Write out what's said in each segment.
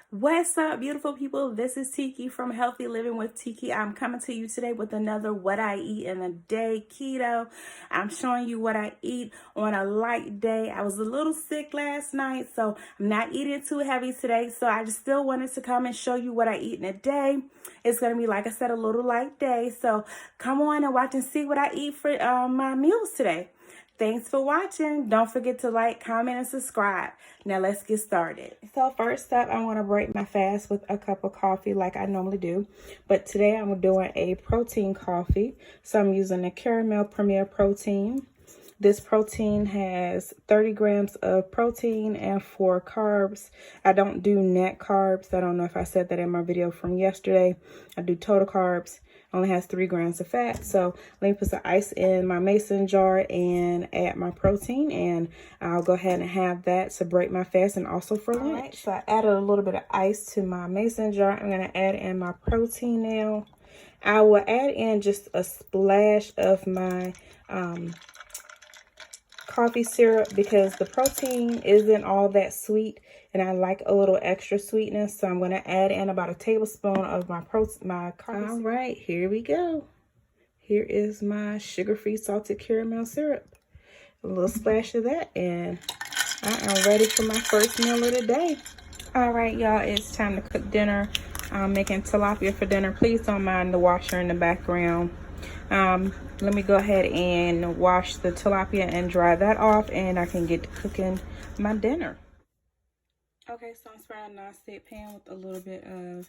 What's up, beautiful people? This is Tiki from Healthy Living with Tiki. I'm coming to you today with another what I eat in a day keto. I'm showing you what I eat on a light day. I was a little sick last night, so I'm not eating too heavy today. So I just still wanted to come and show you what I eat in a day. It's going to be, like I said, a little light day. So come on and watch and see what I eat for my meals today. Thanks for watching. Don't forget to like, comment, and subscribe. Now let's get started. So first up, I want to break my fast with a cup of coffee like I normally do. But today I'm doing a protein coffee. So I'm using the Caramel Premier Protein. This protein has 30 grams of protein and 4 carbs. I don't do net carbs. I don't know if I said that in my video from yesterday. I do total carbs. Only has 3 grams of fat. So let me put some ice in my mason jar and add my protein, and I'll go ahead and have that to break my fast and also for lunch. Right, so I added a little bit of ice to my mason jar. I'm going to add in my protein now. I will add in just a splash of my coffee syrup because the protein isn't all that sweet and I like a little extra sweetness, so I'm going to add in about a tablespoon of my coffee syrup. All right, here we go. Here is my sugar-free salted caramel syrup. A little splash of that, and I am ready for my first meal of the day. All right, y'all, it's time to cook dinner. I'm making tilapia for dinner. Please don't mind the washer in the background. Let me go ahead and wash the tilapia and dry that off, and I can get to cooking my dinner. Okay, so I'm spreading a non-stick pan with a little bit of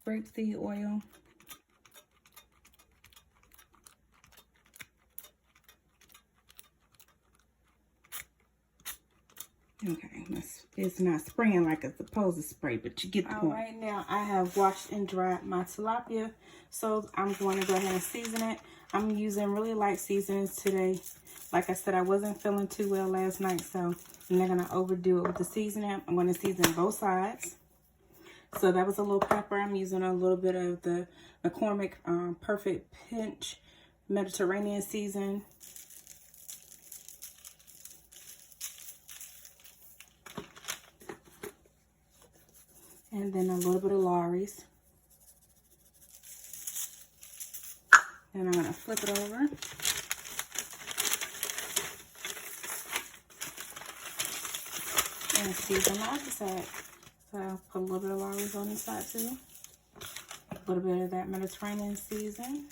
grapeseed oil. Okay, it's not spraying like it's supposed to spray, but you get the point. All right, now I have washed and dried my tilapia, so I'm going to go ahead and season it. I'm using really light seasonings today. Like I said, I wasn't feeling too well last night, so I'm not going to overdo it with the seasoning. I'm going to season both sides. So that was a little pepper. I'm using a little bit of the McCormick Perfect Pinch Mediterranean season. And then a little bit of Lawry's. And I'm going to flip it over. And season the other side. So I'll put a little bit of Lawry's on this side too. A little bit of that Mediterranean season.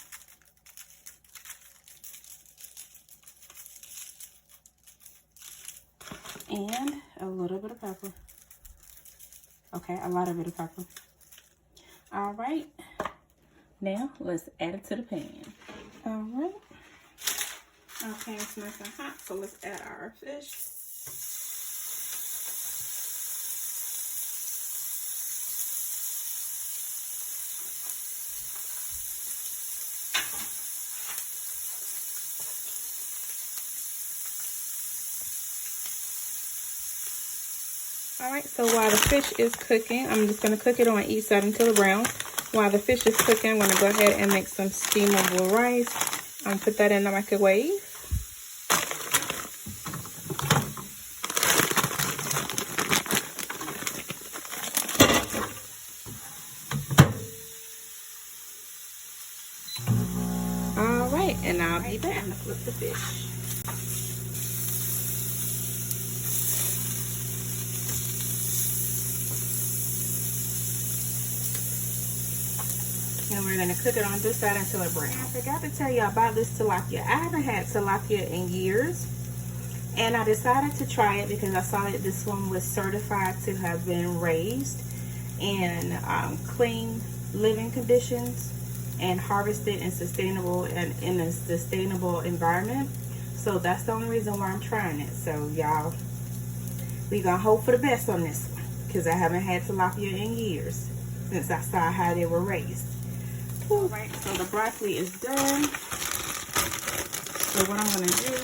And a little bit of pepper. Okay, a lot of bit of pepper. All right. Now, let's add it to the pan. All right. Our pan's nice and hot, so let's add our fish. All right, so while the fish is cooking, I'm just going to cook it on each side until it browns. While the fish is cooking, I'm going to go ahead and make some steamable rice. Put that in the microwave. All right, and I'll be back. I'm going to flip the fish. And we're going to cook it on this side until it browns. I forgot to tell you about this tilapia. I haven't had tilapia in years. And I decided to try it because I saw that this one was certified to have been raised in clean living conditions and harvested in sustainable and in a sustainable environment. So that's the only reason why I'm trying it. So y'all, we gonna hope for the best on this one because I haven't had tilapia in years since I saw how they were raised. All right, so the broccoli is done. So what I'm going to do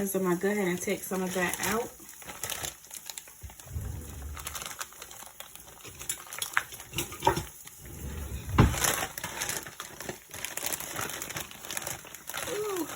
is I'm going to go ahead and take some of that out. Ooh.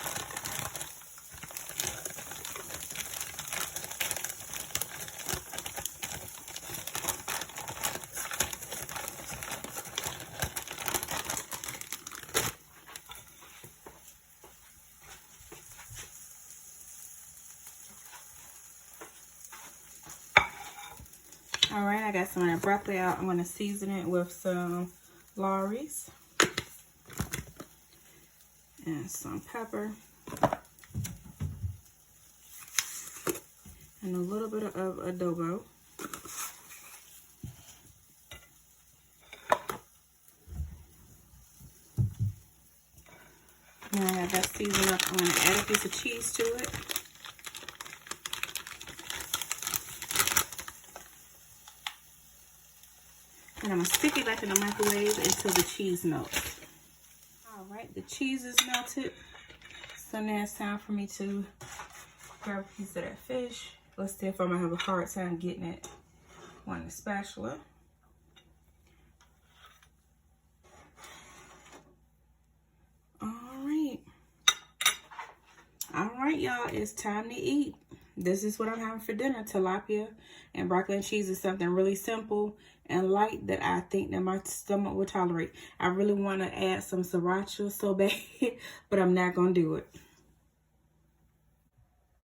All right, I got some of that broccoli out. I'm going to season it with some Lawry's and some pepper and a little bit of adobo. Now I have that seasoned up. I'm going to add a piece of cheese to it. And I'm going to stick it back in the microwave until the cheese melts. All right, the cheese is melted. So now it's time for me to grab a piece of that fish. Let's see if I'm going to have a hard time getting it on the spatula. All right, y'all, it's time to eat. This is what I'm having for dinner. Tilapia and broccoli and cheese is something really simple and light that I think that my stomach will tolerate. I really want to add some sriracha so bad, but I'm not going to do it.